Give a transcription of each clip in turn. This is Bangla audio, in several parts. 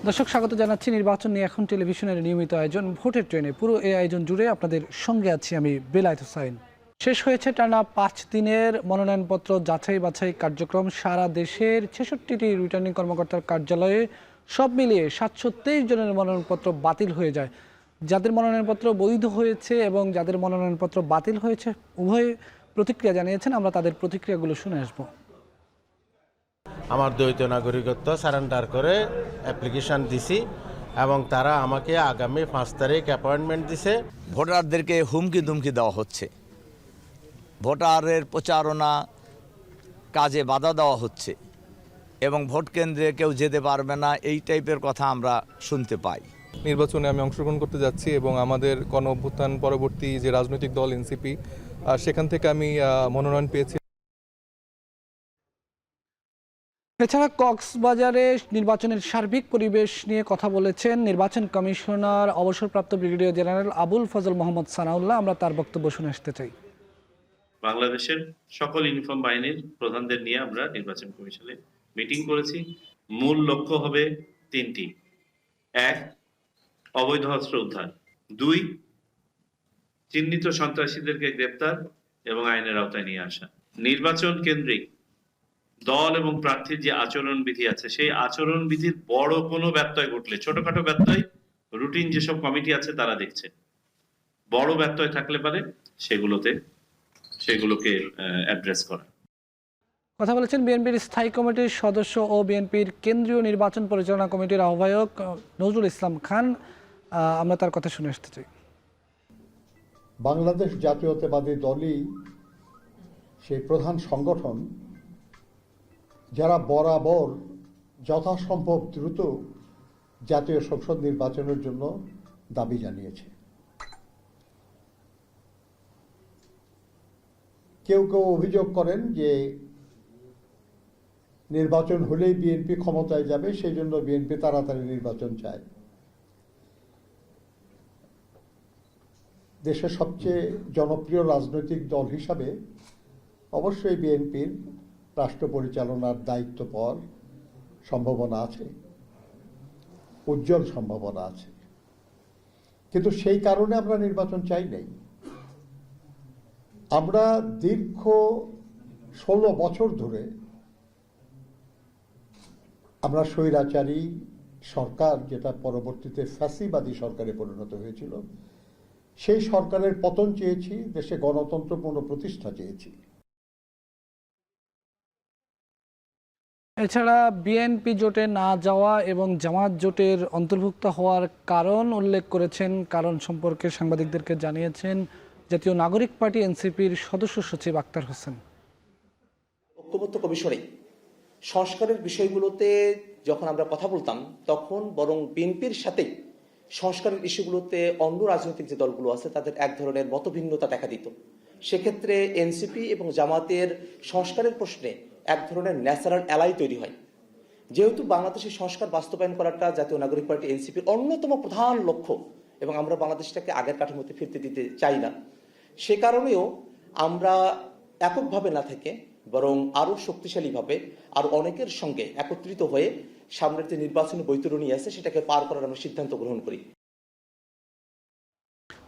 দর্শক স্বাগত জানাচ্ছি নির্বাচন নিয়ে এখন টেলিভিশনের নিয়মিত আয়োজন ভোটের ট্রেনে। পুরো এই আয়োজন জুড়ে আপনাদের সঙ্গে আছি আমি বেলায়েত হোসাইন। শেষ হয়েছে টানা 5 দিনের মনোনয়নপত্র যাচাই বাছাই কার্যক্রম। সারা দেশের 66টি রিটার্নিং কর্মকর্তার কার্যালয়ে সব মিলিয়ে 723 জনের মনোনয়নপত্র বাতিল হয়ে যায়। যাদের মনোনয়নপত্র বৈধ হয়েছে এবং যাদের মনোনয়নপত্র বাতিল হয়েছে উভয় প্রতিক্রিয়া জানিয়েছেন। আমরা তাদের প্রতিক্রিয়াগুলো শুনে আসবো। আমার দ্বৈত নাগরিকত্ব সারেন্ডার করে অ্যাপ্লিকেশন দিছি এবং তারা আমাকে আগামী 5 তারিখ অ্যাপয়েন্টমেন্ট দিছে। ভোটারদেরকে হুমকি দুমকি দেওয়া হচ্ছে, ভোটারের প্রচারণা কাজে বাধা দেওয়া হচ্ছে এবং ভোট কেন্দ্রে কেউ যেতে পারবে না, এই টাইপের কথা আমরা শুনতে পাই। নির্বাচনে আমি অংশগ্রহণ করতে যাচ্ছি এবং আমাদের গণ অভ্যুত্থান পরবর্তী যে রাজনৈতিক দল এনসিপি, সেখান থেকে আমি মনোনয়ন পেয়েছি। এছাড়া কক্সবাজারে নির্বাচনের সার্বিক পরিবেশ নিয়ে কথা বলেছেন নির্বাচন কমিশনার অবসরপ্রাপ্ত ব্রিগেডিয়ার জেনারেল আবুল ফজল মোহাম্মদ সানাউল্লাহ। আমরা তার বক্তব্য শুনে আসতে চাই। বাংলাদেশের সকল ইউনিফর্ম বাহিনীর প্রধানদের নিয়ে আমরা নির্বাচন কমিশনে মিটিং করেছি। মূল লক্ষ্য হবে 3টি: 1, অবৈধ অস্ত্র উদ্ধার; 2, চিহ্নিত সন্ত্রাসীদেরকে গ্রেপ্তার এবং আইনের আওতায় নিয়ে আসা। নির্বাচন কেন্দ্রিক দল এবং প্রার্থীর যে আচরণবিধি আছে, সেই আচরণবিধির বড় কোনো ব্যত্যয় ঘটলে, ছোটখাটো ব্যত্যয় রুটিন যেসব কমিটি আছে তারা দেখছে, বড় ব্যত্যয় থাকলে পারে সেগুলোকে অ্যাড্রেস করা। কথা বলেছেন বিএনপির স্থায়ী কমিটির সদস্য ও বিএনপির কেন্দ্রীয় নির্বাচন পরিচালনা কমিটির আহ্বায়ক নজরুল ইসলাম খান। আমরা তার কথা শুনে আসতে চাই। বাংলাদেশ জাতীয়তাবাদী দলই সেই প্রধান সংগঠন যারা বরাবর যথাসম্ভব দ্রুত জাতীয় সংসদ নির্বাচনের জন্য দাবি জানিয়েছে। কেউ কেউ অভিযোগ করেন যে নির্বাচন হলেই বিএনপি ক্ষমতায় যাবে, সেই জন্য বিএনপি তাড়াতাড়ি নির্বাচন চায়। দেশের সবচেয়ে জনপ্রিয় রাজনৈতিক দল হিসাবে অবশ্যই বিএনপির রাষ্ট্র পরিচালনার দায়িত্ব পাওয়ার সম্ভাবনা আছে, উজ্জ্বল সম্ভাবনা আছে, কিন্তু সেই কারণে আমরা নির্বাচন চাই নাই। আমরা দীর্ঘ 16 বছর ধরে আমরা স্বৈরাচারী সরকার, যেটা পরবর্তীতে ফ্যাসিবাদী সরকারে পরিণত হয়েছিল, সেই সরকারের পতন চেয়েছি, দেশে গণতন্ত্র পুনঃপ্রতিষ্ঠা চেয়েছি। এছাড়া বিএনপি জোটে না যাওয়া এবং জামাত জোটের অন্তর্ভুক্ত হওয়ার কারণ উল্লেখ করেছেন। কারণ সম্পর্কে সাংবাদিকদেরকে জানিয়েছেন জাতীয় নাগরিক পার্টি এনসিপির সদস্য সচিব আক্তার হোসেন। ঐক্যমত্য কমিশনে সংস্কারের বিষয়গুলোতে যখন আমরা কথা বলতাম, তখন বরং বিএনপির সাথে সংস্কারের ইস্যুগুলোতে অন্য রাজনৈতিক যে দলগুলো আছে তাদের এক ধরনের মতভিন্নতা দেখা দিত। সেক্ষেত্রে এনসিপি এবং জামাতের সংস্কারের প্রশ্নে এক ধরনের ন্যাচারাল অ্যালাই তৈরি হয়। যেহেতু বাংলাদেশের সংস্কার বাস্তবায়ন করাটা জাতীয় নাগরিক পার্টি এনসিপির অন্যতম প্রধান লক্ষ্য এবং আমরা বাংলাদেশটাকে আগের কাঠামোতে ফিরতে দিতে চাই না, সে কারণেও আমরা এককভাবে না থেকে বরং আরও শক্তিশালীভাবে আর অনেকের সঙ্গে একত্রিত হয়ে সামনের যে নির্বাচনী বৈতরণী আছে সেটাকে পার করার আমরা সিদ্ধান্ত গ্রহণ করি।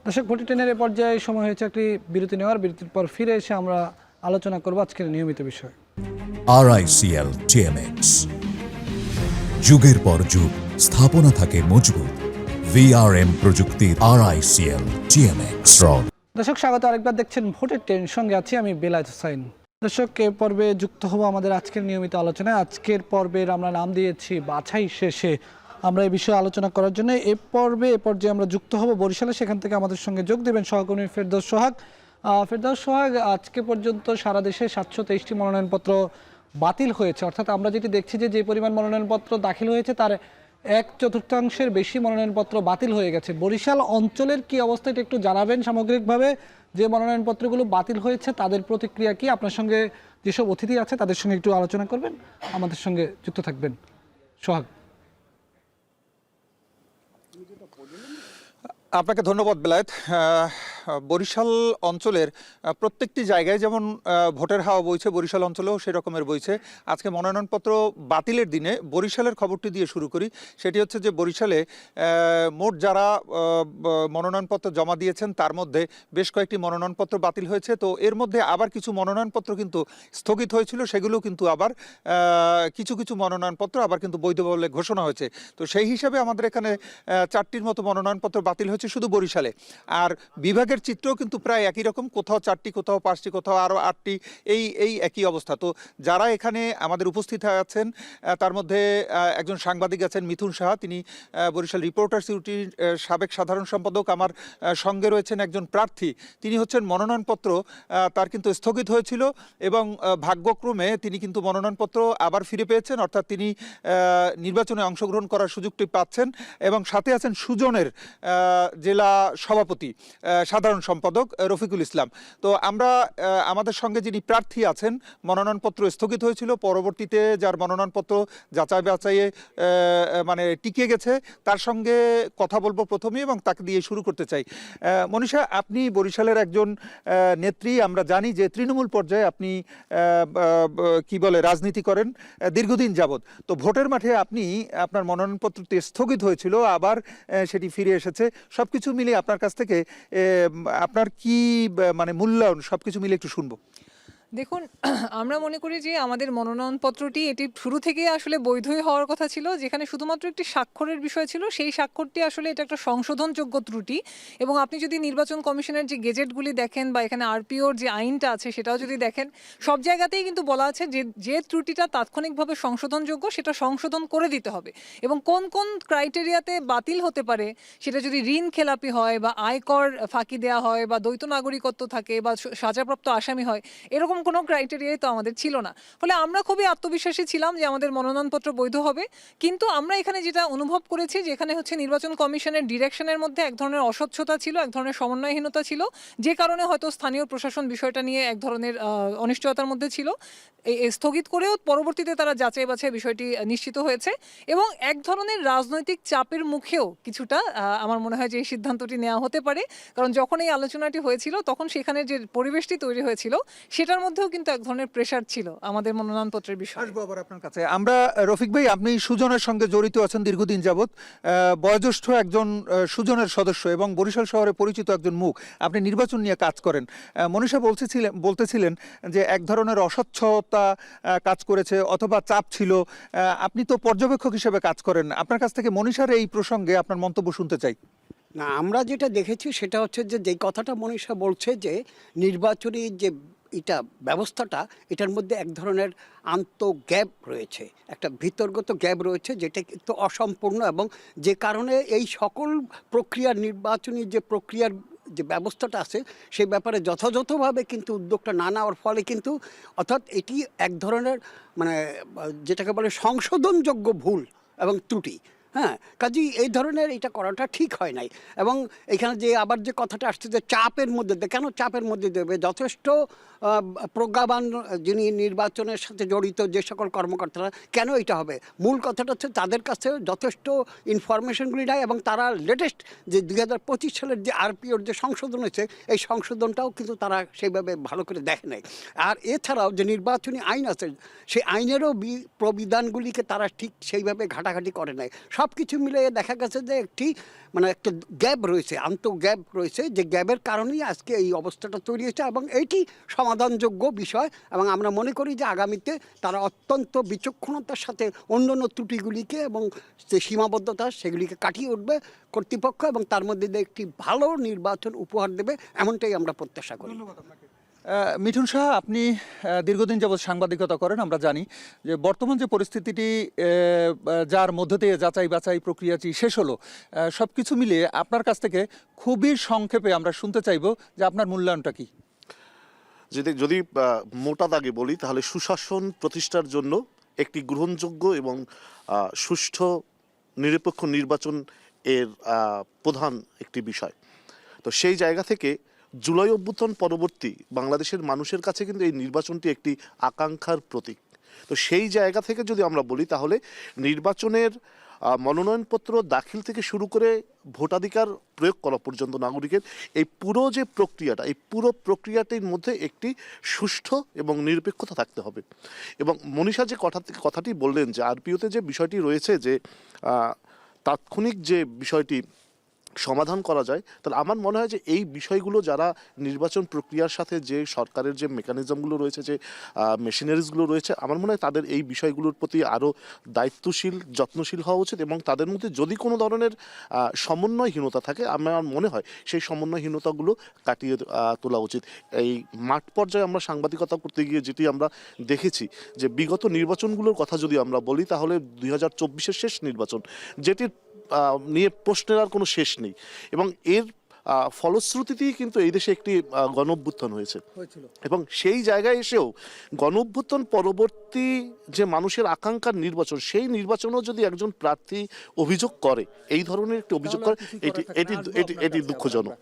দর্শক, ভোট ট্রেনের এ পর্যায়ে সময় হয়েছে একটি বিরতি নেওয়ার। বিরতির পর ফিরে এসে আমরা আলোচনা করব আজকের নিয়মিত বিষয়। RICL TMX, যুগের পর যুগ স্থাপনা থাকে মজবুত। VRM প্রযুক্তির RICL TMX। দর্শক স্বাগত, আরেকবার দেখছেন ভোটের ট্রেন, সঙ্গে আছি আমি বেলায়েত হোসাইন। দর্শক, এ পর্বে যুক্ত হব আমাদের আজকের নিয়মিত আলোচনায়। আজকের পর্বের আমরা নাম দিয়েছি বাছাই শেষে। আমরা এই বিষয়ে আলোচনা করার জন্য এ পর্যায়ে আমরা যুক্ত হব বরিশালে। সেখান থেকে আমাদের সঙ্গে যোগ দেবেন সহকর্মী ফেরদৌস সোহাগ। ফেরদৌস সোহাগ, আজকে পর্যন্ত সারা দেশে 723টি মনোনয়নপত্র বাতিল হয়েছে। অর্থাৎ আমরা যেটি দেখছি যে পরিমাণ মনোনয়নপত্র দাখিল হয়েছে তার 1/4 বেশি মনোনয়নপত্র বাতিল হয়ে গেছে। বরিশাল অঞ্চলের কি অবস্থা এটা একটু জানাবেন সামগ্রিকভাবে। যে মনোনয়নপত্রগুলো বাতিল হয়েছে তাদের প্রতিক্রিয়া কি? আপনার সঙ্গে যেসব অতিথি আছে তাদের সঙ্গে একটু আলোচনা করবেন, আমাদের সঙ্গে যুক্ত থাকবেন। সোহাগ। আপনাকে ধন্যবাদ বেলায়েত। বরিশাল অঞ্চলের প্রত্যেকটি জায়গায় যেমন ভোটের হাওয়া বইছে, বরিশাল অঞ্চলেও সেই রকমের বইছে। আজকে মনোনয়নপত্র বাতিলের দিনে বরিশালের খবরটি দিয়ে শুরু করি। সেটি হচ্ছে যে বরিশালে মোট যারা মনোনয়নপত্র জমা দিয়েছেন তার মধ্যে বেশ কয়েকটি মনোনয়নপত্র বাতিল হয়েছে। তো এর মধ্যে আবার কিছু মনোনয়নপত্র কিন্তু স্থগিত হয়েছিল, সেগুলো কিন্তু আবার কিছু কিছু মনোনয়নপত্র আবার কিন্তু বৈধ বলে ঘোষণা হয়েছে। তো সেই হিসাবে আমাদের এখানে 4টির মতো মনোনয়নপত্র বাতিল হয়েছে শুধু বরিশালে। আর বিভাগের চিত্রও কিন্তু প্রায় একই রকম, কোথাও 4টি, কোথাও 5টি, কোথাও আরও 8টি, এই একই অবস্থা। তো যারা এখানে আমাদের উপস্থিত আছেন তার মধ্যে একজন সাংবাদিক আছেন মিথুন সাহা, তিনি বরিশাল রিপোর্টার্স ইউনিটির সাবেক সাধারণ সম্পাদক। আমার সঙ্গে রয়েছেন একজন প্রার্থী, তিনি হচ্ছেন মনোনয়নপত্র তার কিন্তু স্থগিত হয়েছিল এবং ভাগ্যক্রমে তিনি কিন্তু মনোনয়নপত্র আবার ফিরে পেয়েছেন, অর্থাৎ তিনি নির্বাচনে অংশগ্রহণ করার সুযোগটি পাচ্ছেন। এবং সাথে আছেন সুজনের জেলা সভাপতি সাধারণ সম্পাদক রফিকুল ইসলাম। তো আমরা আমাদের সঙ্গে যিনি প্রার্থী আছেন, মনোনয়নপত্র স্থগিত হয়েছিল, পরবর্তীতে যার মনোনয়নপত্র যাচাই বাছাইয়ে মানে টিকে গেছে, তার সঙ্গে কথা বলবো প্রথমেই এবং তাকে দিয়ে শুরু করতে চাই। মনীষা, আপনি বরিশালের একজন নেত্রী, আমরা জানি যে তৃণমূল পর্যায়ে আপনি কি বলে রাজনীতি করেন দীর্ঘদিন যাবৎ। তো ভোটের মাঠে আপনি আপনার মনোনয়নপত্রটি স্থগিত হয়েছিল, আবার সেটি ফিরে এসেছে। সব কিছু মিলিয়ে আপনার কাছ থেকে আপনার কি মানে মূল্যায়ন, সব কিছু মিলে একটু শুনবো। দেখুন, আমরা মনে করি যে আমাদের মনোনয়নপত্রটি এটি শুরু থেকেই আসলে বৈধই হওয়ার কথা ছিল, যেখানে শুধুমাত্র একটি স্বাক্ষরের বিষয় ছিল। সেই স্বাক্ষরটি আসলে এটা একটা সংশোধনযোগ্য ত্রুটি। এবং আপনি যদি নির্বাচন কমিশনের যে গেজেটগুলি দেখেন বা এখানে আরপিওর যে আইনটা আছে সেটাও যদি দেখেন, সব জায়গাতেই কিন্তু বলা আছে যে ত্রুটিটা তাৎক্ষণিকভাবে সংশোধনযোগ্য সেটা সংশোধন করে দিতে হবে। এবং কোন কোন ক্রাইটেরিয়াতে বাতিল হতে পারে, সেটা যদি ঋণ খেলাপি হয় বা আয়কর ফাঁকি দেওয়া হয় বা দ্বৈত নাগরিকত্ব থাকে বা সাজাপ্রাপ্ত আসামি হয়, এরকম কোনো ক্রাইটেরিয়াই তো আমাদের ছিল না। ফলে আমরা খুবই আত্মবিশ্বাসী ছিলাম যে আমাদের মনোনয়নপত্র বৈধ হবে। কিন্তু আমরা এখানে যেটা অনুভব করেছি যে এখানে হচ্ছে নির্বাচন কমিশনের ডিরেকশনের মধ্যে এক ধরনের অস্বচ্ছতা ছিল, এক ধরনের সমন্বয়হীনতা ছিল, যে কারণে হয়তো স্থানীয় প্রশাসন বিষয়টা নিয়ে এক ধরনের অনিশ্চয়তার মধ্যে ছিল। স্থগিত করেও পরবর্তীতে তারা যাচাই বাছাই বিষয়টি নিশ্চিত হয়েছে এবং এক ধরনের রাজনৈতিক চাপের মুখেও কিছুটা আমার মনে হয় যে এই সিদ্ধান্তটি নেওয়া হতে পারে। কারণ যখন এই আলোচনাটি হয়েছিল তখন সেখানে যে পরিবেশটি তৈরি হয়েছিল সেটার মধ্যেও কিন্তু এক ধরনের প্রেশার ছিল আমাদের মনোনয়নপত্রের বিষয়ে। আসবো আবার আপনার কাছে। আমরা রফিক ভাই, আপনি সুজনের সঙ্গে জড়িত আছেন দীর্ঘদিন যাবৎ, বয়োজ্যেষ্ঠ একজন সুজনের সদস্য এবং বরিশাল শহরে পরিচিত একজন মুখ। আপনি নির্বাচন নিয়ে কাজ করেন। মনীষা বলতেছিলেন যে এক ধরনের অস্বচ্ছতা কাজ করেছে অথবা চাপ ছিল। আপনি তো পর্যবেক্ষক হিসেবে কাজ করেন, আপনার কাছ থেকে মনীষার এই প্রসঙ্গে আপনার মন্তব্য শুনতে চাই। না, আমরা যেটা দেখেছি সেটা হচ্ছে যে কথাটা মনীষা বলছে যে নির্বাচনী যে এটা ব্যবস্থাটা, এটার মধ্যে এক ধরনের গ্যাপ রয়েছে, একটা ভিতরগত গ্যাপ রয়েছে যেটা কিন্তু অসম্পূর্ণ, এবং যে কারণে এই সকল প্রক্রিয়ার নির্বাচনী যে প্রক্রিয়ার যে ব্যবস্থাটা আছে সেই ব্যাপারে যথাযথভাবে কিন্তু উদ্যোগটা না নেওয়ার ফলে কিন্তু, অর্থাৎ এটি এক ধরনের মানে যেটাকে বলে সংশোধনযোগ্য ভুল এবং ত্রুটি। হ্যাঁ, কাজেই এই ধরনের এটা করাটা ঠিক হয় নাই। এবং এখানে যে আবার যে কথাটা আসছে যে চাপের মধ্যে, কেন চাপের মধ্যে দেবে? যথেষ্ট প্রজ্ঞাবান যিনি নির্বাচনের সাথে জড়িত যে সকল কর্মকর্তারা, কেন এটা হবে? মূল কথাটা হচ্ছে তাদের কাছে যথেষ্ট ইনফরমেশনগুলি নাই এবং তারা লেটেস্ট যে 2025 সালের যে আরপিওর যে সংশোধন হয়েছে এই সংশোধনটাও কিন্তু তারা সেইভাবে ভালো করে দেখে নাই। আর এছাড়াও যে নির্বাচনী আইন আছে সেই আইনেরও প্রবিধানগুলিকে তারা ঠিক সেইভাবে ঘাটাঘাটি করে নাই। সব কিছু মিলে দেখা গেছে যে একটি মানে একটা গ্যাপ রয়েছে, গ্যাপ রয়েছে, যে গ্যাপের কারণেই আজকে এই অবস্থাটা তৈরি হয়েছে এবং এইটি সমাধানযোগ্য বিষয়। এবং আমরা মনে করি যে আগামীতে তারা অত্যন্ত বিচক্ষণতার সাথে অন্যান্য ত্রুটিগুলিকে এবং যে সীমাবদ্ধতা সেগুলিকে কাটিয়ে উঠবে কর্তৃপক্ষ এবং তার মধ্যে দিয়ে একটি ভালো নির্বাচন উপহার দেবে, এমনটাই আমরা প্রত্যাশা করি। মিঠুন সাহা, আপনি দীর্ঘদিন যাবৎ সাংবাদিকতা করেন, আমরা জানি যে বর্তমান যে পরিস্থিতিটি যার মধ্যে দিয়ে যাচাই বাছাই প্রক্রিয়াটি শেষ হলো, সব কিছু মিলিয়ে আপনার কাছ থেকে খুবই সংক্ষেপে আমরা শুনতে চাইব যে আপনার মূল্যায়নটা কি? যদি মোটা দাগে বলি তাহলে সুশাসন প্রতিষ্ঠার জন্য একটি গ্রহণযোগ্য এবং সুষ্ঠু নিরপেক্ষ নির্বাচন এর প্রধান একটি বিষয়। তো সেই জায়গা থেকে জুলাই অভ্যুত্থান পরবর্তী বাংলাদেশের মানুষের কাছে কিন্তু এই নির্বাচনটি একটি আকাঙ্ক্ষার প্রতীক। তো সেই জায়গা থেকে যদি আমরা বলি তাহলে নির্বাচনের মনোনয়নপত্র দাখিল থেকে শুরু করে ভোটাধিকার প্রয়োগ করা পর্যন্ত নাগরিকের এই পুরো যে প্রক্রিয়াটা, এই পুরো প্রক্রিয়াটির মধ্যে একটি সুষ্ঠু এবং নিরপেক্ষতা থাকতে হবে। এবং মনীষা যে কথাটি বললেন যে আরপিওতে যে বিষয়টি রয়েছে যে তাৎক্ষণিক যে বিষয়টি সমাধান করা যায়, তাহলে আমার মনে হয় যে এই বিষয়গুলো যারা নির্বাচন প্রক্রিয়ার সাথে যে সরকারের যে মেকানিজমগুলো রয়েছে, যে মেশিনারিজগুলো রয়েছে, আমার মনে হয় তাদের এই বিষয়গুলোর প্রতি আরও দায়িত্বশীল, যত্নশীল হওয়া উচিত। এবং তাদের মধ্যে যদি কোনো ধরনের সমন্বয়হীনতা থাকে, আমার মনে হয় সেই সমন্বয়হীনতাগুলো কাটিয়ে তোলা উচিত। এই মাঠ পর্যায়ে আমরা সাংবাদিকতা করতে গিয়ে যেটি আমরা দেখেছি যে বিগত নির্বাচনগুলোর কথা যদি আমরা বলি, তাহলে 2024-এর শেষ নির্বাচন, যেটির নিয়ে প্রশ্নের আর কোনো শেষ নেই, এবং এর ফলশ্রুতিতেই কিন্তু এই দেশে একটি গণ অভ্যুত্থান হয়েছে। এবং সেই জায়গায় এসেও গণ অভ্যুত্থান পরবর্তী যে মানুষের আকাঙ্ক্ষার নির্বাচন, সেই নির্বাচনেও যদি একজন প্রার্থী অভিযোগ করে, এই ধরনের একটি অভিযোগ করে, এটি দুঃখজনক।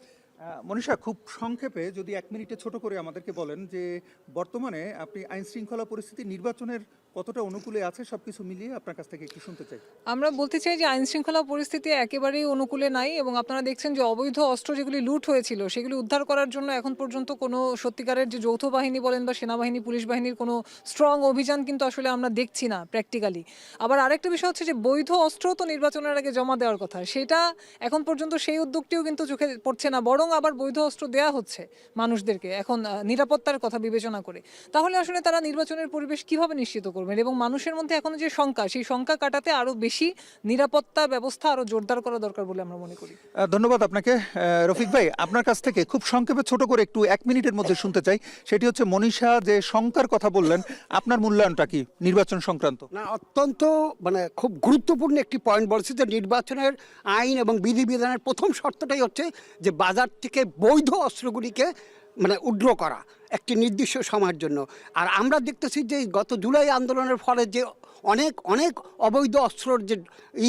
মনীষা, খুব সংক্ষেপে যদি 1 মিনিটে ছোট করে আমাদেরকে বলেন যে বর্তমানে আপনি আইন শৃঙ্খলা পরিস্থিতি নির্বাচনের কতটা অনুকূলে আছে, সবকিছু মিলিয়ে আপনার কাছ থেকে একটু শুনতে চাই। আমরা বলতে চাই যে আইন শৃঙ্খলা পরিস্থিতি একেবারেই অনুকূলে নাই, এবং আপনারা দেখছেন যে অবৈধ অস্ত্র যেগুলি লুট হয়েছিল সেগুলি উদ্ধার করার জন্য এখন পর্যন্ত কোনো সত্যিকারের যে যৌথ বাহিনী বলেন বা সেনাবাহিনী, পুলিশ বাহিনীর কোনো স্ট্রং অভিযান কিন্তু আসলে আমরা দেখছি না প্র্যাকটিক্যালি। আবার আরেকটা বিষয় হচ্ছে যে বৈধ অস্ত্র তো নির্বাচনের আগে জমা দেওয়ার কথা, সেটা এখন পর্যন্ত সেই উদ্যোগটিও কিন্তু চোখে পড়ছে না, বরং আবার বৈধ অস্ত্র দেওয়া হচ্ছে মানুষদেরকে এখন নিরাপত্তার কথা বিবেচনা করে। তাহলে আসলে তারা নির্বাচনের পরিবেশ কিভাবে নিশ্চিত করবেন? এবং মানুষের মধ্যে এখন যে শঙ্কা, সেই শঙ্কা কাটাতে আরো বেশি নিরাপত্তা ব্যবস্থা আরো জোরদার করা দরকার বলে আমরা মনে করি। ধন্যবাদ আপনাকে। রফিক ভাই, আপনার কাছ থেকে খুব সংক্ষেপে ছোট করে একটু 1 মিনিটের মধ্যে শুনতে চাই, সেটি হচ্ছে মনীষা যে শঙ্কার কথা বললেন, আপনার মূল্যায়নটা কি নির্বাচন সংক্রান্ত? না, অত্যন্ত খুব গুরুত্বপূর্ণ একটি পয়েন্ট বলছে যে নির্বাচনের আইন এবং বিধিবিধানের প্রথম শর্তটাই হচ্ছে যে বাজার থেকে বৈধ অস্ত্রগুলিকে উইথড্র করা একটি নির্দিষ্ট সময়ের জন্য। আর আমরা দেখতেছি যে গত জুলাই আন্দোলনের ফলে যে অনেক অনেক অবৈধ অস্ত্রর যে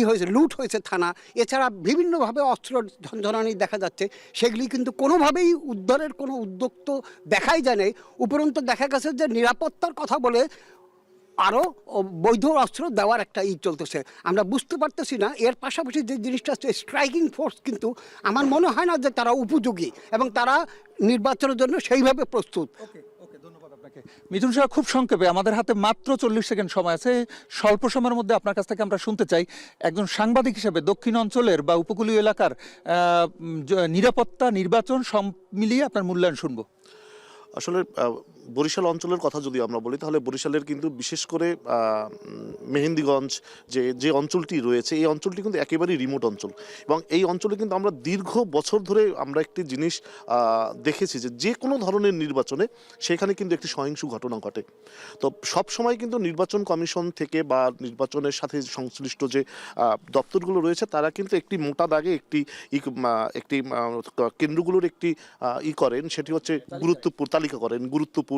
হয়েছে, লুট হয়েছে থানা, এছাড়া বিভিন্নভাবে অস্ত্র ঝনঝনানি দেখা যাচ্ছে, সেগুলি কিন্তু কোনোভাবেই উদ্ধারের কোনো উদ্যোগ তো দেখাই যায় নাই। উপরন্তু দেখা গেছে যে নিরাপত্তার কথা বলে আরও বৈধ অস্ত্র দেওয়ার একটা চলতেছে। আমরা বুঝতে পারতেছি না, এর পাশাপাশি যে জিনিসটা হচ্ছে স্ট্রাইকিং ফোর্স, কিন্তু আমার মনে হয় না যে তারা উপযোগী এবং তারা নির্বাচনের জন্য সেইভাবে প্রস্তুত। ধন্যবাদ আপনাকে। মিথুন সাহেব, খুব সংক্ষেপে, আমাদের হাতে মাত্র 40 সেকেন্ড সময় আছে, স্বল্প সময়ের মধ্যে আপনার কাছ থেকে আমরা শুনতে চাই একজন সাংবাদিক হিসেবে দক্ষিণ অঞ্চলের বা উপকূলীয় এলাকার নিরাপত্তা, নির্বাচন সব মিলিয়ে আপনার মূল্যায়ন শুনবো। আসলে বরিশাল অঞ্চলের কথা যদি আমরা বলি, তাহলে বরিশালের কিন্তু বিশেষ করে মেহেন্দিগঞ্জ যে অঞ্চলটি রয়েছে, এই অঞ্চলটি কিন্তু একেবারেই রিমোট অঞ্চল, এবং এই অঞ্চলে কিন্তু আমরা দীর্ঘ বছর ধরে আমরা একটি জিনিস দেখেছি যে কোনো ধরনের নির্বাচনে সেখানে কিন্তু একটি সহিংস ঘটনা ঘটে। তো সব সময় কিন্তু নির্বাচন কমিশন থেকে বা নির্বাচনের সাথে সংশ্লিষ্ট যে দপ্তরগুলো রয়েছে, তারা কিন্তু একটি মোটা দাগে একটি কেন্দ্রগুলোর একটি করেন, সেটি হচ্ছে গুরুত্বপূর্ণ তালিকা করেন, গুরুত্বপূর্ণ,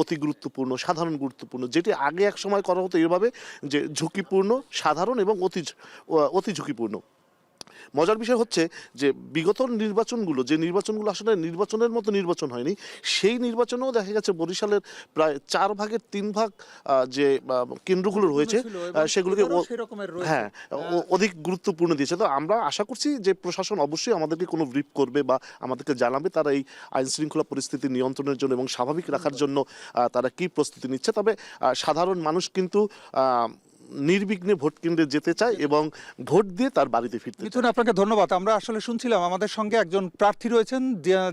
অতি গুরুত্বপূর্ণ, সাধারণ গুরুত্বপূর্ণ, যেটি আগে এক সময় করা হতো এভাবে যে ঝুঁকিপূর্ণ, সাধারণ এবং অতি ঝুঁকিপূর্ণ। মজার বিষয় হচ্ছে যে বিগত নির্বাচনগুলো, যে নির্বাচনগুলো আসলে নির্বাচনের মতো নির্বাচন হয়নি, সেই নির্বাচনেও দেখা গেছে বরিশালের প্রায় 4 ভাগের 3 ভাগ যে কেন্দ্রগুলো রয়েছে সেগুলোকে অধিক গুরুত্বপূর্ণ দিয়েছে। তো আমরা আশা করছি যে প্রশাসন অবশ্যই আমাদেরকে কোনো ব্রিফ করবে বা আমাদেরকে জানাবে তারা এই আইন শৃঙ্খলা পরিস্থিতি নিয়ন্ত্রণের জন্য এবং স্বাভাবিক রাখার জন্য তারা কি প্রস্তুতি নিচ্ছে। তবে সাধারণ মানুষ কিন্তু নির্বিঘ্নে ভোট কেন্দ্রে যেতে চায় এবং ভোট দিয়ে তার বাড়িতে ফিরতে চায়। মিথুন, আপনাকে ধন্যবাদ। আমরা আসলে শুনছিলাম আমাদের সঙ্গে একজন প্রার্থী রয়েছেন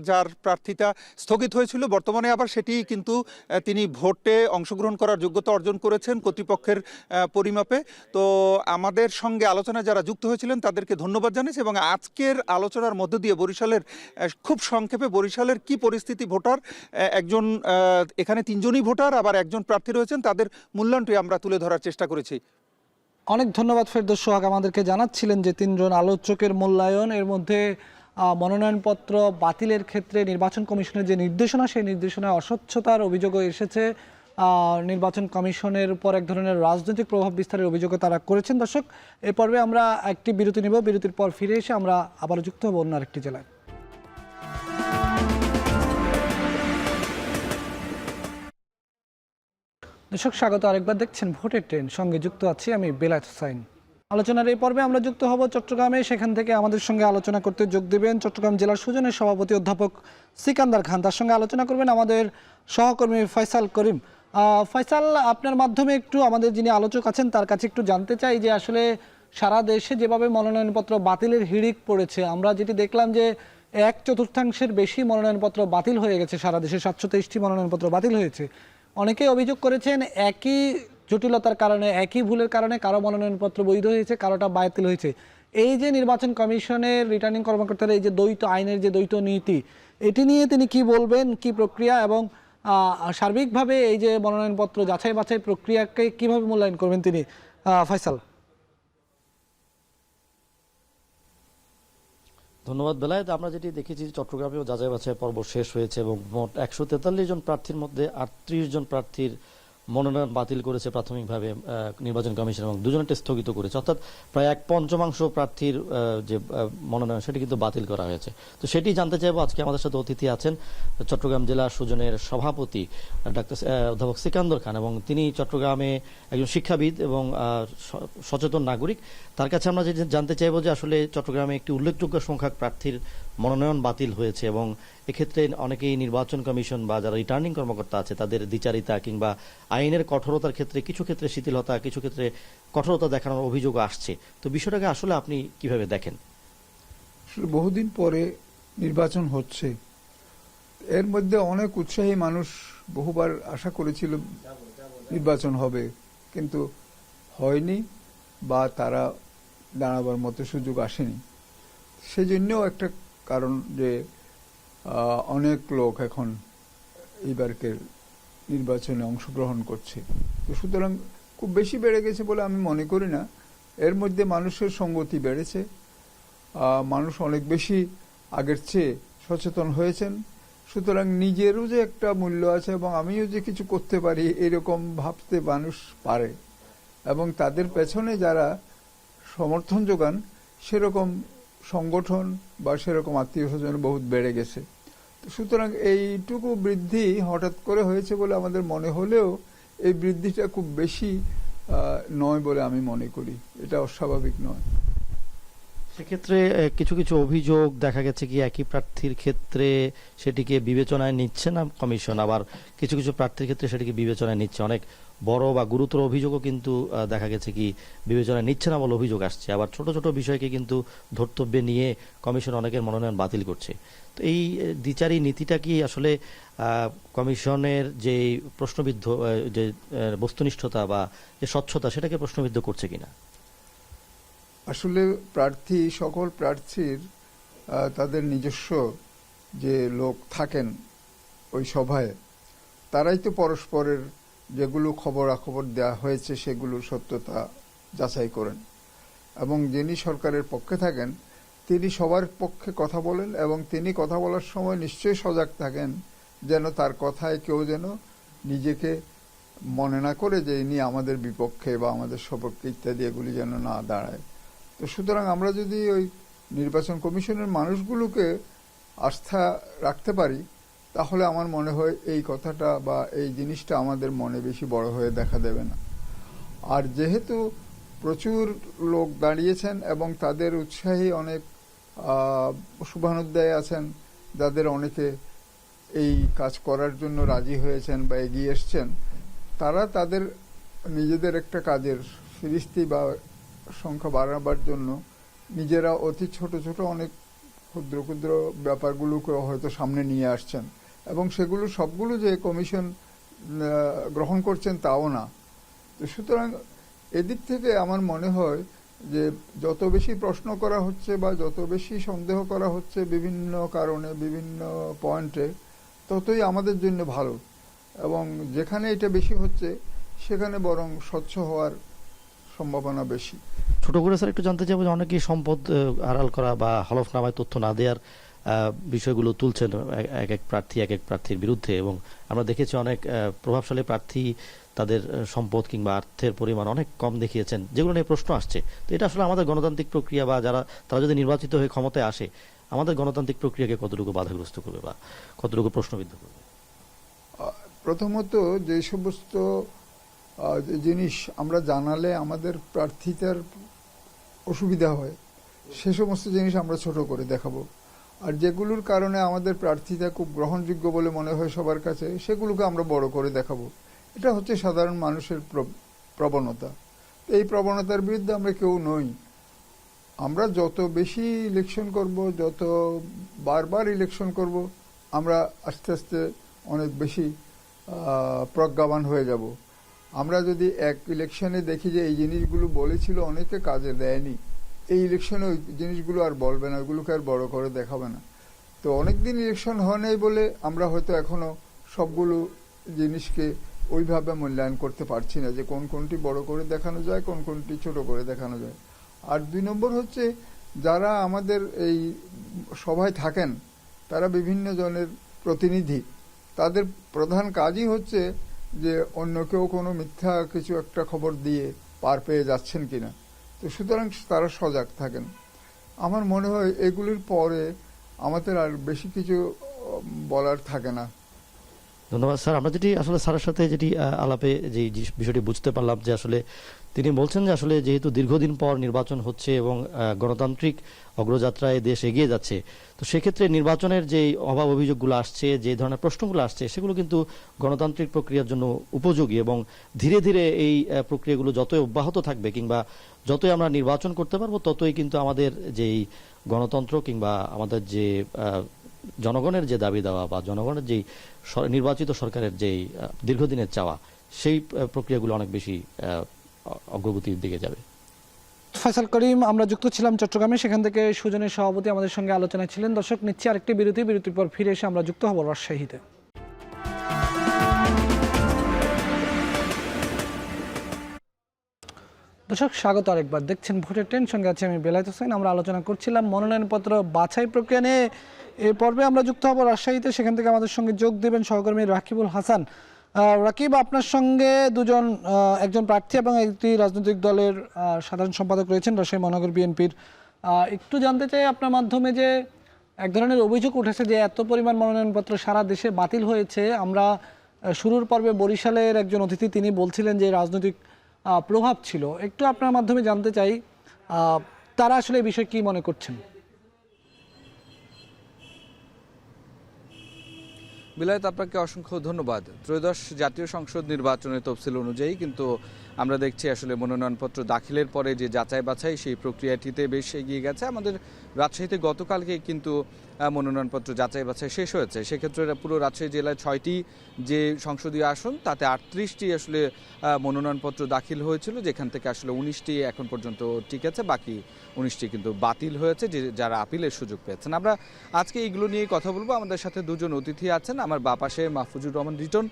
যার প্রার্থিতা স্থগিত হয়েছিল, বর্তমানে আবার সেটি কিন্তু তিনি ভোটে অংশগ্রহণ করার যোগ্যতা অর্জন করেছেন কর্তৃপক্ষের পরিমাপে। তো আমাদের সঙ্গে আলোচনায় যারা যুক্ত হয়েছিলেন তাদেরকে ধন্যবাদ জানাচ্ছি, এবং আজকের আলোচনার মধ্য দিয়ে বরিশালের খুব সংক্ষেপে বরিশালের কি পরিস্থিতি, ভোটার একজন, এখানে 3 জনই ভোটার, আবার একজন প্রার্থী রয়েছেন, তাদের মূল্যায়নটি আমরা তুলে ধরার চেষ্টা করেছি। অনেক ধন্যবাদ ফেরদৌস সোহাগ, আমাদেরকে জানাচ্ছিলেন যে 3 জন আলোচকের মূল্যায়ন, এর মধ্যে মনোনয়নপত্র বাতিলের ক্ষেত্রে নির্বাচন কমিশনের যে নির্দেশনা, সেই নির্দেশনায় অস্বচ্ছতার অভিযোগও এসেছে। নির্বাচন কমিশনের উপর এক ধরনের রাজনৈতিক প্রভাব বিস্তারের অভিযোগও তারা করেছেন। দর্শক, এ পর্বে আমরা একটি বিরতি নেব, বিরতির পর ফিরে এসে আমরা আবারও যুক্ত হব অন্য আরেকটি জেলায়। দর্শক, স্বাগত আরেকবার, দেখছেন ভোটের ট্রেন, সঙ্গে যুক্ত আছি আমি বেলায়েত হোসাইন। আলোচনার এই পর্বে আমরা যুক্ত হব চট্টগ্রামে। সেখান থেকে আমাদের সঙ্গে আলোচনা করতে যোগ দেবেন চট্টগ্রাম জেলা সুজনের সভাপতি অধ্যাপক সিকান্দার খান। তার সঙ্গে আলোচনা করবেন আমাদের সহকর্মী ফয়সাল করিম। ফয়সাল, আপনার মাধ্যমে একটু আমাদের যিনি আলোচক আছেন তার কাছে একটু জানতে চাই যে আসলে সারা দেশে যেভাবে মনোনয়নপত্র বাতিলের হিড়িক পড়েছে, আমরা যেটি দেখলাম যে 1/4 বেশি মনোনয়নপত্র বাতিল হয়ে গেছে সারা দেশে, 723টি মনোনয়নপত্র বাতিল হয়েছে। অনেকেই অভিযোগ করেছেন একই জটিলতার কারণে, একই ভুলের কারণে কারো মনোনয়নপত্র বৈধ হয়েছে, কারোটা বাতিল হয়েছে। এই যে নির্বাচন কমিশনের রিটার্নিং কর্মকর্তার এই যে দ্বৈত আইনের যে দ্বৈত নীতি, এটি নিয়ে তিনি কি বলবেন, কি প্রক্রিয়া, এবং সার্বিকভাবে এই যে মনোনয়নপত্র যাচাই বাছাই প্রক্রিয়াকে কিভাবে মূল্যায়ন করবেন তিনি? ফয়সাল। ধন্যবাদ বেলায়েত। আমরা যেটি দেখেছি চট্টগ্রামেও যাচাই বাছাই পর্ব শেষ হয়েছে এবং মোট 143 জন প্রার্থীর মধ্যে 38 জন প্রার্থীর মনোনয়ন বাতিল করেছে প্রাথমিকভাবে নির্বাচন কমিশন এবং 2 জনকে স্থগিত করেছে, অর্থাৎ প্রায় 1/5 প্রার্থীর যে মনোনয়ন সেটি কিন্তু বাতিল করা হয়েছে। তো সেটি জানতে চাইবো। আজকে আমাদের সাথে অতিথি আছেন চট্টগ্রাম জেলা সুজনের সভাপতি ডাক্তার অধ্যাপক সিকান্দর খান, এবং তিনি চট্টগ্রামে একজন শিক্ষাবিদ এবং সচেতন নাগরিক। তার কাছে আমরা যে জানতে চাইবো যে আসলে চট্টগ্রামে একটি উল্লেখযোগ্য সংখ্যক প্রার্থীর মনোনয়ন বাতিল হয়েছে এবং এক্ষেত্রে অনেকেই নির্বাচন কমিশন বা যারা রিটার্নিং কর্মকর্তা আছে তাদের দ্বিচারিতা কিংবা আইনের কঠোরতার ক্ষেত্রে কিছু ক্ষেত্রে শিথিলতা, কিছু ক্ষেত্রে কঠোরতা দেখানোর অভিযোগ আসছে। তো বিষয়টাকে আসলে আপনি কিভাবে দেখেন? বহুদিন পরে নির্বাচন হচ্ছে, এর মধ্যে অনেক উৎসাহী মানুষ বহুবার আশা করেছিল নির্বাচন হবে, কিন্তু হয়নি বা তারা দাঁড়াবার মতো সুযোগ আসেনি। সেজন্যও একটা কারণ যে অনেক লোক এখন এইবারকের নির্বাচনে অংশগ্রহণ করছে। তো সুতরাং খুব বেশি বেড়ে গেছে বলে আমি মনে করি না। এর মধ্যে মানুষের সঙ্গতি বেড়েছে, মানুষ অনেক বেশি আগের চেয়ে সচেতন হয়েছেন। সুতরাং নিজেরও যে একটা মূল্য আছে এবং আমিও যে কিছু করতে পারি এরকম ভাবতে মানুষ পারে, এবং তাদের পেছনে যারা সমর্থন যোগান সেরকম সংগঠন বা সেরকম আত্মীয় স্বজন বহুত বেড়ে গেছে। সুতরাং এইটুকু বৃদ্ধি হঠাৎ করে হয়েছে বলে আমাদের মনে হলেও এই বৃদ্ধিটা খুব বেশি নয় বলে আমি মনে করি, এটা অস্বাভাবিক নয়। সেক্ষেত্রে কিছু কিছু অভিযোগ দেখা গেছে কি একই প্রার্থীর ক্ষেত্রে সেটিকে বিবেচনায় নিচ্ছে না কমিশন, আবার কিছু কিছু প্রার্থীর ক্ষেত্রে সেটিকে বিবেচনায় নিচ্ছে। অনেক বড় বা গুরুতর অভিযোগও কিন্তু দেখা গেছে কি বিবেচনায় নিচ্ছে না বলে অভিযোগ আসছে। আবার ছোট ছোট বিষয়কে কিন্তু ধর্তব্যে নিয়ে কমিশন অনেকের মনোনয়ন বাতিল করছে। তো এই দ্বিচারী নীতিটা কি আসলে কমিশনের যে প্রশ্নবিদ্ধ যে বস্তুনিষ্ঠতা বা যে স্বচ্ছতা সেটাকে প্রশ্নবিদ্ধ করছে কিনা? আসলে প্রার্থী, সকল প্রার্থীর তাদের নিজস্ব যে লোক থাকেন ওই সভায়, তারাই তো পরস্পরের যেগুলো খবরাখবর দেওয়া হয়েছে সেগুলোর সত্যতা যাচাই করেন, এবং যিনি সরকারের পক্ষে থাকেন তিনি সবার পক্ষে কথা বলেন, এবং তিনি কথা বলার সময় নিশ্চয়ই সজাগ থাকেন যেন তার কথায় কেউ যেন নিজেকে মনে না করে যে ইনি আমাদের বিপক্ষে বা আমাদের সপক্ষে ইত্যাদি এগুলি যেন না দাঁড়ায়। তো সুতরাং আমরা যদি ওই নির্বাচন কমিশনের মানুষগুলোকে আস্থা রাখতে পারি তাহলে আমার মনে হয় এই কথাটা বা এই জিনিসটা আমাদের মনে বেশি বড় হয়ে দেখা দেবে না। আর যেহেতু প্রচুর লোক দাঁড়িয়েছেন এবং তাদের উৎসাহী অনেক শুভানুধ্যায়ী আছেন, যাদের অনেকে এই কাজ করার জন্য রাজি হয়েছেন বা এগিয়ে এসছেন, তারা তাদের নিজেদের একটা কাজের ফিরিস্তি বা সংখ্যা বাড়াবার জন্য নিজেরা অতি ছোট ছোট অনেক ক্ষুদ্র ক্ষুদ্র ব্যাপারগুলোকে হয়তো সামনে নিয়ে আসছেন, এবং সেগুলো সবগুলো যে কমিশন গ্রহণ করছেন তাও না। তো সুতরাং এদিক থেকে আমার মনে হয় যে যত বেশি প্রশ্ন করা হচ্ছে বা যত বেশি সন্দেহ করা হচ্ছে বিভিন্ন কারণে বিভিন্ন পয়েন্টে, ততই আমাদের জন্য ভালো, এবং যেখানে এটা বেশি হচ্ছে সেখানে বরং স্বচ্ছ হওয়ার সম্ভাবনা বেশি। ছোট করে স্যার একটু জানতে চাইবো যে অনেকেই সম্পদ আড়াল করা বা হলফনামায় তথ্য না দেওয়ার বিষয়গুলো তুলছেন এক এক প্রার্থীর বিরুদ্ধে, এবং আমরা দেখেছি অনেক প্রভাবশালী প্রার্থী তাদের সম্পদ কিংবা অর্থের পরিমাণ অনেক কম দেখিয়েছেন, যেগুলো নিয়ে প্রশ্ন আসছে। তো এটা আসলে আমাদের গণতান্ত্রিক প্রক্রিয়া বা তারা যদি নির্বাচিত হয়ে ক্ষমতায় আসে আমাদের গণতান্ত্রিক প্রক্রিয়াকে কতটুকু বাধাগ্রস্ত করবে বা কতটুকু প্রশ্নবিদ্ধ করবে? প্রথমত যে সমস্ত জিনিস আমরা জানালে আমাদের প্রার্থিতার অসুবিধা হয় সে সমস্ত জিনিস আমরা ছোট করে দেখাবো, আর যেগুলোর কারণে আমাদের প্রার্থীতা খুব গ্রহণযোগ্য বলে মনে হয় সবার কাছে সেগুলোকে আমরা বড় করে দেখাবো। এটা হচ্ছে সাধারণ মানুষের প্রবণতা। এই প্রবণতার বিরুদ্ধে আমরা কেউ নই। আমরা যত বেশি ইলেকশন করব, যত বারবার ইলেকশন করব, আমরা আস্তে আস্তে অনেক বেশি প্রজ্ঞাবান হয়ে যাব। আমরা যদি এক ইলেকশনে দেখি যে এই জিনিসগুলো বলেছিল অনেকে কাজে দেয়নি, এই ইলেকশনে ওই জিনিসগুলো আর বলবে না, ওইগুলোকে আর বড় করে দেখাবে না। তো অনেকদিন ইলেকশন হয় নাই বলে আমরা হয়তো এখনো সবগুলো জিনিসকে ওইভাবে মূল্যায়ন করতে পারছি না যে কোন কোনটি বড় করে দেখানো যায়, কোন কোনটি ছোট করে দেখানো যায়। আর 2 নম্বর হচ্ছে যারা আমাদের এই সভায় থাকেন তারা বিভিন্ন জনের প্রতিনিধি, তাদের প্রধান কাজই হচ্ছে যে অন্য কেউ কোনো মিথ্যা কিছু একটা খবর দিয়ে পার পেয়ে যাচ্ছেন কিনা। তো সুতরাং তারা সজাগ থাকেন। আমার মনে হয় এগুলির পরে আমাদের আর বেশি কিছু বলার থাকে না। ধন্যবাদ স্যার। আমরা যেটি আসলে স্যারের সাথে যেটি আলাপে যে বিষয়টি বুঝতে পারলাম যে আসলে তিনি বলছেন যে আসলে যেহেতু দীর্ঘদিন পর নির্বাচন হচ্ছে এবং গণতান্ত্রিক অগ্রযাত্রায় দেশ এগিয়ে যাচ্ছে, তো সেক্ষেত্রে নির্বাচনের যে অভাব অভিযোগগুলো আসছে, যে ধরনের প্রশ্নগুলো আসছে, সেগুলো কিন্তু গণতান্ত্রিক প্রক্রিয়ার জন্য উপযোগী এবং ধীরে ধীরে এই প্রক্রিয়াগুলো যতই অব্যাহত থাকবে কিংবা যতই আমরা নির্বাচন করতে পারবো ততই কিন্তু আমাদের যেই গণতন্ত্র কিংবা আমাদের যে জনগণের যে দাবি দেওয়া বা জনগণের যেই নির্বাচিত সরকারের যেই দীর্ঘদিনের চাওয়া, সেই প্রক্রিয়াগুলো অনেক বেশি অগ্রগতির দিকে যাবে। ফয়সাল করিম, আমরা যুক্ত ছিলাম চট্টগ্রামে, সেখান থেকে সুজনের সভাপতি আমাদের সঙ্গে আলোচনায় ছিলেন। দর্শক, নিচ্ছি আরেকটি বিরতির পর ফিরে এসে আমরা যুক্ত হব রাজশাহীতে। দর্শক, স্বাগত আরেকবার। দেখছেন ভোটের ট্রেন, সঙ্গে আছে আমি বেলায়েত হোসেন। আমরা আলোচনা করছিলাম মনোনয়নপত্র বাছাই প্রক্রিয়া নিয়ে। এই পর্বে আমরা যুক্ত হব রাজশাহীতে, সেখান থেকে আমাদের সঙ্গে যোগ দেবেন সহকর্মী রাকিবুল হাসান। রাকিব, আপনার সঙ্গে দুজন, একজন প্রার্থী এবং একটি রাজনৈতিক দলের সাধারণ সম্পাদক রয়েছেন রাজশাহী মহানগর বিএনপির। একটু জানতে চাই আপনার মাধ্যমে যে এক ধরনের অভিযোগ উঠেছে যে এত পরিমাণ মনোনয়নপত্র সারা দেশে বাতিল হয়েছে। আমরা শুরুর পর্বে বরিশালের একজন অতিথি তিনি বলছিলেন যে রাজনৈতিক প্রভাব ছিল। একটু আপনার মাধ্যমে জানতে চাই তারা আসলে এই বিষয়ে কি মনে করছেন। বিলায়েত, আপনাকে অসংখ্য ধন্যবাদ। ত্রয়োদশ জাতীয় সংসদ নির্বাচনের তফসিল অনুযায়ী কিন্তু আমরা দেখছি আসলে মনোনয়নপত্র দাখিলের পরে যে যাচাই বাছাই, সেই প্রক্রিয়াটিতে বেশ এগিয়ে গেছে। আমাদের রাজশাহীতে গতকালকে কিন্তু মনোনয়নপত্র যাচাই বাছাই শেষ হয়েছে। সেক্ষেত্রে পুরো রাজশাহী জেলায় 6টি যে সংসদীয় আসন, তাতে 38টি আসলে মনোনয়নপত্র দাখিল হয়েছিল, যেখান থেকে আসলে 19টি এখন পর্যন্ত ঠিক আছে, বাকি 19টি কিন্তু বাতিল হয়েছে, যে যারা আপিলের সুযোগ পেয়েছেন। আমরা আজকে এইগুলো নিয়ে কথা বলবো। আমাদের সাথে দুজন অতিথি আছেন। আমার বাঁ পাশে মাহফুজুর রহমান রিটন,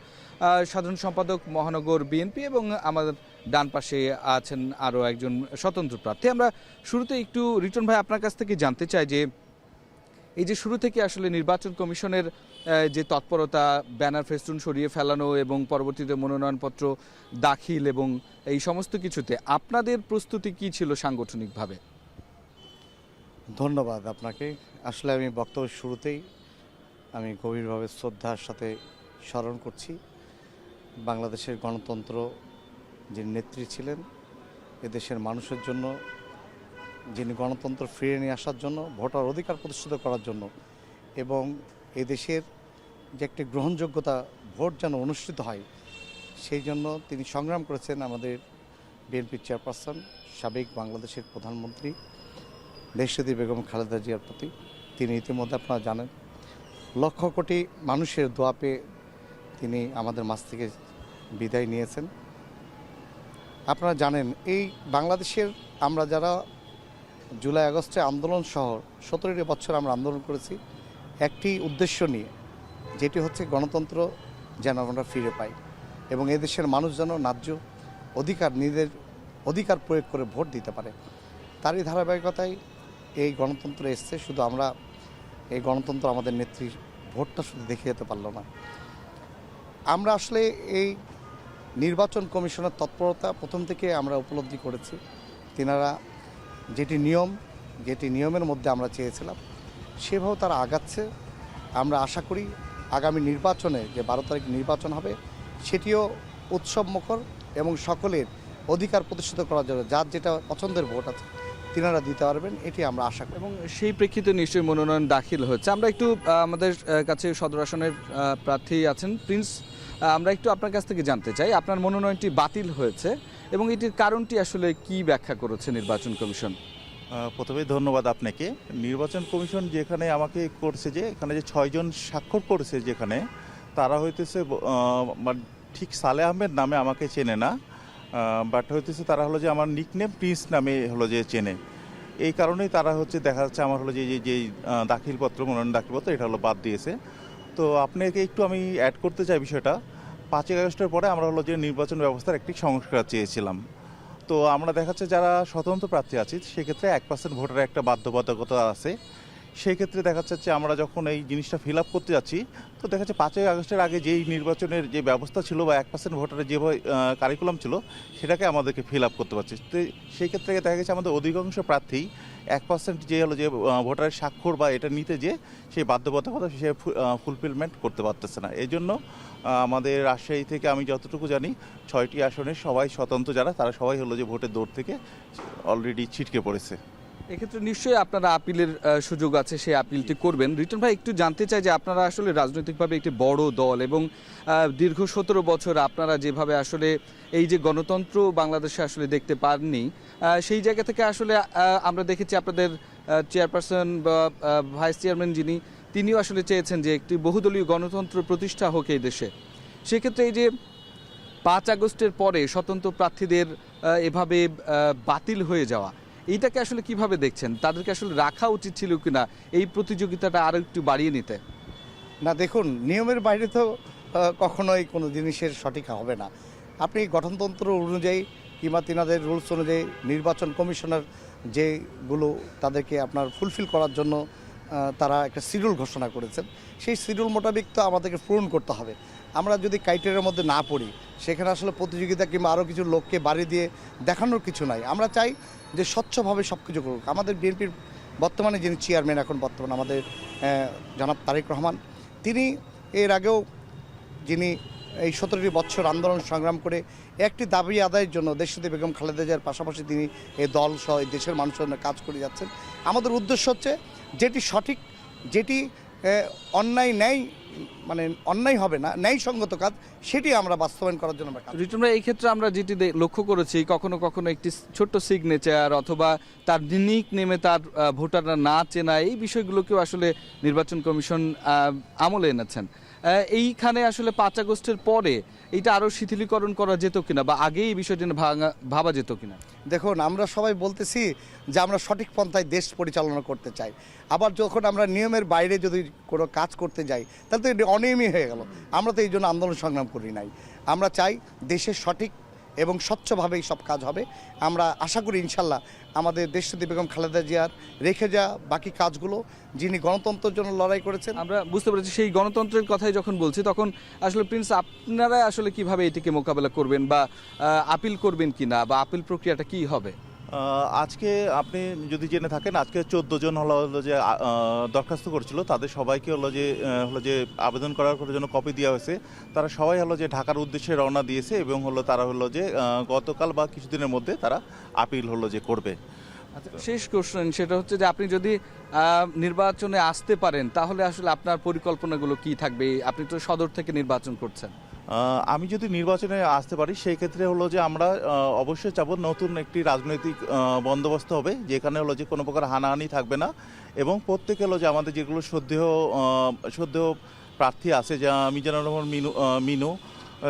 সাধারণ সম্পাদক মহানগর বিএনপি, এবং আমাদের ডান পাশে আছেন আরও একজন স্বতন্ত্র প্রার্থী। আমরা শুরুতে একটু রিটন ভাই আপনার কাছ থেকে জানতে চাই যে এই যে শুরু থেকে আসলে নির্বাচন কমিশনের যে তৎপরতা, ব্যানার ফেস্টুন সরিয়ে ফেলানো এবং পরবর্তীতে মনোনয়নপত্র দাখিল এবং এই সমস্ত কিছুতে আপনাদের প্রস্তুতি কি ছিল সাংগঠনিকভাবে? ধন্যবাদ আপনাকে। আসলে আমি বক্তব্যের শুরুতেই আমি গভীরভাবে শ্রদ্ধার সাথে স্মরণ করছি বাংলাদেশের গণতন্ত্র যিনি নেত্রী ছিলেন, এদেশের মানুষের জন্য যিনি গণতন্ত্র ফিরিয়ে নিয়ে আসার জন্য, ভোটার অধিকার প্রতিষ্ঠিত করার জন্য এবং এদেশের যে একটি গ্রহণযোগ্যতা ভোট যেন অনুষ্ঠিত হয়, সেই জন্য তিনি সংগ্রাম করেছেন। আমাদের বিএনপির চেয়ারপারসন, সাবেক বাংলাদেশের প্রধানমন্ত্রী দেশনেত্রী বেগম খালেদা জিয়ার প্রতি তিনি ইতিমধ্যে আপনারা জানেন লক্ষ কোটি মানুষের দোয়া পেয়ে তিনি আমাদের মাঝ থেকে বিদায় নিয়েছেন। আপনারা জানেন এই বাংলাদেশের আমরা যারা জুলাই আগস্টে আন্দোলন সহ 17টি বছর আমরা আন্দোলন করেছি একটি উদ্দেশ্য নিয়ে, যেটি হচ্ছে গণতন্ত্র যেন আমরা ফিরে পাই এবং এদেশের মানুষ যেন ন্যায্য অধিকার, নিজের অধিকার প্রয়োগ করে ভোট দিতে পারে। তারই ধারাবাহিকতায় এই গণতন্ত্র এসছে। শুধু আমরা এই গণতন্ত্র আমাদের নেত্রীর ভোটটা শুধু দেখে যেতে পারল না। আমরা আসলে এই নির্বাচন কমিশনের তৎপরতা প্রথম থেকে আমরা উপলব্ধি করেছি। তিনারা যেটি নিয়মের মধ্যে আমরা চেয়েছিলাম সেভাবে তারা আগাচ্ছে। আমরা আশা করি আগামী নির্বাচনে যে 12 তারিখ নির্বাচন হবে সেটিও উৎসবমুখর এবং সকলের অধিকার প্রতিষ্ঠিত করার জন্য যার যেটা পছন্দের ভোট আছে তিনারা দিতে পারবেন, এটি আমরা আশা করি। এবং সেই প্রেক্ষিতে নিশ্চয়ই মনোনয়ন দাখিল হচ্ছে। আমরা একটু আমাদের কাছে সদর আসনের প্রার্থী আছেন প্রিন্স, আমরা একটু আপনার কাছ থেকে জানতে চাই আপনার মনোনয়নটি বাতিল হয়েছে এবং এটির কারণটি আসলে কি ব্যাখ্যা করেছে নির্বাচন কমিশন? প্রথমে ধন্যবাদ আপনাকে। নির্বাচন কমিশন যেখানে আমাকে করছে, যে এখানে যে 6 জন স্বাক্ষর করেছে, যেখানে তারা হইতেছে ঠিক সালে আহমেদ নামে আমাকে চেনে না, বাট হইতেছে তারা হলো যে আমার নিকনেম প্রিন্স নামে হলো যে চেনে। এই কারণেই তারা হচ্ছে দেখা যাচ্ছে আমার হলো যে দাখিলপত্র, মনোনয়ন দাখিলপত্র, এটা হলো বাদ দিয়েছে। তো আপনাকে একটু আমি অ্যাড করতে চাই বিষয়টা। 5ই আগস্টের পরে আমরা হলো যে নির্বাচন ব্যবস্থার একটি সংস্কার চেয়েছিলাম। তো আমরা দেখাচ্ছে যারা স্বতন্ত্র প্রার্থী আছি সেক্ষেত্রে 1% ভোটারের একটা বাধ্যবাধকতা আছে। সেই ক্ষেত্রে দেখা যাচ্ছে আমরা যখন এই জিনিসটা ফিল আপ করতে যাচ্ছি, তো দেখা যাচ্ছে 5ই আগস্টের আগে যেই নির্বাচনের যে ব্যবস্থা ছিল বা 1% ভোটারের যেভাবে কারিকুলাম ছিল সেটাকে আমাদেরকে ফিল আপ করতে পারছি। তো সেই ক্ষেত্রে দেখা গেছে আমাদের অধিকাংশ প্রার্থী 1% যে হলো যে ভোটারের স্বাক্ষর বা এটা নিতে যে সেই বাধ্যবাধকতা সে ফুলফিলমেন্ট করতে পারতেছে না। এই জন্য আমাদের রাজশাহী থেকে আমি যতটুকু জানি 6টি আসনের সবাই স্বতন্ত্র যারা, তারা সবাই হলো যে ভোটের দৌড় থেকে অলরেডি ছিটকে পড়েছে। এক্ষেত্রে নিশ্চয়ই আপনারা আপিলের সুযোগ আছে, সেই আপিলটি করবেন। রিটন ভাই, একটু জানতে চাই যে আপনারা আসলে রাজনৈতিকভাবে একটি বড় দল এবং দীর্ঘ 17 বছর আপনারা যেভাবে আসলে এই যে গণতন্ত্র বাংলাদেশে আসলে দেখতে পাননি, সেই জায়গা থেকে আসলে আমরা দেখেছি আপনাদের চেয়ারপারসন বা ভাইস চেয়ারম্যান যিনি, তিনিও আসলে চেয়েছেন যে একটি বহুদলীয় গণতন্ত্র প্রতিষ্ঠা হোক এই দেশে। সেক্ষেত্রে এই যে 5 আগস্টের পরে স্বতন্ত্র প্রার্থীদের এভাবে বাতিল হয়ে যাওয়া, এইটাকে আসলে কিভাবে দেখছেন? তাদেরকে আসলে রাখা উচিত ছিল কিনা এই প্রতিযোগিতাটা আরও একটু বাড়িয়ে নিতে? না, দেখুন, নিয়মের বাইরে তো কখনোই কোনো জিনিসের সঠিক হবে না। আপনি গঠনতন্ত্র অনুযায়ী কিংবা তিনাদের রুলস অনুযায়ী নির্বাচন কমিশনার যেগুলো তাদেরকে আপনার ফুলফিল করার জন্য তারা একটা শিডিউল ঘোষণা করেছেন, সেই শিডিউল মোতাবেক তো আমাদেরকে পূরণ করতে হবে। আমরা যদি ক্রাইটেরিয়ার মধ্যে না পড়ি, সেখানে আসলে প্রতিযোগিতা কিংবা আরও কিছু লোককে বাড়ি দিয়ে দেখানোর কিছু নাই। আমরা চাই যে স্বচ্ছভাবে সব কিছু করুক। আমাদের বিএনপির বর্তমানে যিনি চেয়ারম্যান এখন বর্তমানে আমাদের জনাব তারেক রহমান, তিনি এর আগেও যিনি এই 17টি বছর আন্দোলন সংগ্রাম করে একটি দাবি আদায়ের জন্য দেশনেত্রী বেগম খালেদা জিয়ার পাশাপাশি তিনি এই দল সহ এই দেশের মানুষের জন্য কাজ করে যাচ্ছেন। আমাদের উদ্দেশ্য হচ্ছে যেটি সঠিক, যেটি অন্যায় ন্যায়, মানে অন্যায় হবে না, ন্যায়সঙ্গত কাজ, সেটি আমরা বাস্তবায়ন করার জন্য আমরা কাজ। রিটন ভাই, এই ক্ষেত্রে আমরা যেটি লক্ষ্য করেছি, কখনো কখনো একটি ছোট্ট সিগনেচার অথবা তার নিক নেমে তার ভোটাররা না চেনা, এই বিষয়গুলোকেও আসলে নির্বাচন কমিশন আমলে এনেছেন। এইখানে আসলে 5 আগস্টের পরে এইটা আরও শিথিলীকরণ করা যেত কিনা, বা আগেই এই বিষয়টি ভাবা যেত কিনা? দেখুন, আমরা সবাই বলতেছি যে আমরা সঠিক পন্থায় দেশ পরিচালনা করতে চাই, আবার যখন আমরা নিয়মের বাইরে যদি কোনো কাজ করতে যাই তাহলে তো এটি অনিয়মই হয়ে গেল। আমরা তো এই জন্য আন্দোলন সংগ্রাম করি নাই। আমরা চাই দেশের সঠিক এবং স্বচ্ছভাবেই সব কাজ হবে। আমরা আশা করি ইনশাল্লাহ আমাদের দেশনেত্রী বেগম খালেদা জিয়ার রেখে যাওয়া বাকি কাজগুলো, যিনি গণতন্ত্রের জন্য লড়াই করেছেন, আমরা বুঝতে পেরেছি। সেই গণতন্ত্রের কথাই যখন বলছি, তখন আসলে প্রিন্স, আপনারা আসলে কিভাবে এটিকে মোকাবেলা করবেন বা আপিল করবেন কিনা, বা আপিল প্রক্রিয়াটা কি হবে? আজকে আপনি যদি জেনে থাকেন, আজকে 14 জন হলো যে দরখাস্ত করেছিল, তাদের সবাইকে হলো যে আবেদন করার জন্য কপি দেওয়া হয়েছে। তারা সবাই হলো যে ঢাকার উদ্দেশ্যে রওনা দিয়েছে এবং তারা হলো যে গতকাল বা কিছুদিনের মধ্যে তারা আপিল হলো যে করবে। আচ্ছা, শেষ কোশ্চেন, সেটা হচ্ছে যে আপনি যদি নির্বাচনে আসতে পারেন তাহলে আসলে আপনার পরিকল্পনাগুলো কি থাকবে? আপনি তো সদর থেকে নির্বাচন করছেন। আমি যদি নির্বাচনে আসতে পারি সেই ক্ষেত্রে হলো যে আমরা অবশ্যই চাবো নতুন একটি রাজনৈতিক বন্দোবস্ত হবে, যেখানে হলো যে কোনো প্রকার হানাহানি থাকবে না এবং প্রত্যেকে হলো যে আমাদের যেগুলো সদ্য প্রার্থী আছে, যা মিজানুর রহমান মিনু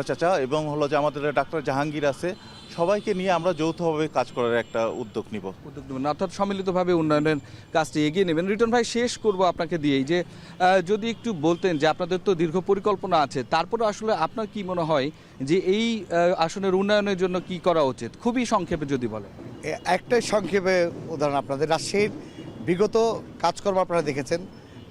চাচা এবং হলো যে আমাদের ডাক্তার জাহাঙ্গীর আছে, সবাইকে নিয়ে আমরা যৌথভাবে কাজ করার একটা উদ্যোগ নিব, অর্থাৎ সম্মিলিতভাবে উন্নয়নের কাজটি এগিয়ে নেবেন। রিটন ভাই, শেষ করব আপনাকে দিয়েই, যে যদি একটু বলতেন যে আপনাদের তো দীর্ঘ পরিকল্পনা আছে, তারপরে আসলে আপনার কি মনে হয় যে এই আসনের উন্নয়নের জন্য কি করা উচিত, খুবই সংক্ষেপে যদি বলেন? একটাই সংক্ষেপে উদাহরণ, আপনাদের রাজশাহীর বিগত কাজকর্ম আপনারা দেখেছেন।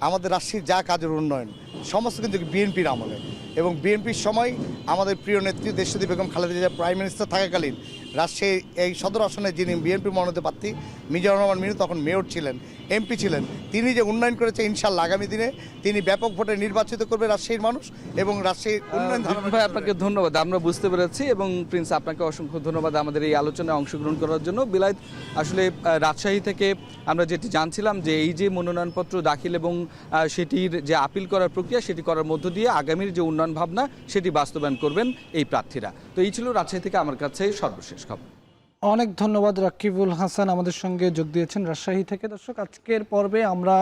আমাদের রাজশাহীর যা কাজের উন্নয়ন সমস্ত কিন্তু বিএনপির আমলে, এবং বিএনপির সময় আমাদের প্রিয় নেত্রী দেশনেত্রী বেগম খালেদা জিয়া প্রাইম মিনিস্টার থাকাকালীন রাজশাহী এই সদর আসনে যিনি বিএনপি মনোনীত প্রার্থী মিজানুর রহমান মিনু তখন মেয়র ছিলেন, এমপি ছিলেন, তিনি যে উন্নয়ন করেছে ইনশাআল্লাহ আগামী দিনে তিনি ব্যাপক ভোটে নির্বাচিত করবে রাজশাহীর মানুষ এবং রাজশাহীর উন্নয়ন ভাই আপনাকে ধন্যবাদ, আমরা বুঝতে পেরেছি। এবং প্রিন্স আপনাকে অসংখ্য ধন্যবাদ আমাদের এই আলোচনায় অংশগ্রহণ করার জন্য। বিলায়েত, আসলে রাজশাহী থেকে আমরা যেটি জানছিলাম যে এই যে মনোনয়নপত্র দাখিল এবং সেটির যে আপিল করার প্রক্রিয়া সেটি করার মধ্য দিয়ে আগামীর যে উন্নয়ন ভাবনা সেটি বাস্তবায়ন করবেন এই প্রার্থীরা। তো এই ছিল রাজশাহী থেকে আমার কাছে সর্বশেষ খবর। অনেক ধন্যবাদ রাকিবুল হাসান আমাদের সঙ্গে যোগ দিয়েছেন রাজশাহী থেকে। দর্শক, আজকের পর্বে আমরা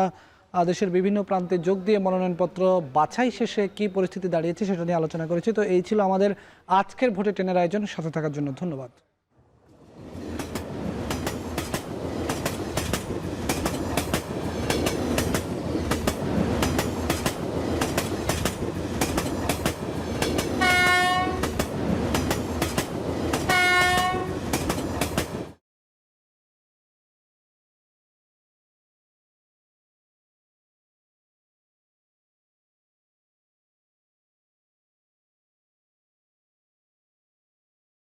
দেশের বিভিন্ন প্রান্তে যোগ দিয়ে মনোনয়নপত্র বাছাই শেষে কি পরিস্থিতি দাঁড়িয়েছে সেটা নিয়ে আলোচনা করেছি। তো এই ছিল আমাদের আজকের ভোটে টেনের আয়োজন। সাথে থাকার জন্য ধন্যবাদ।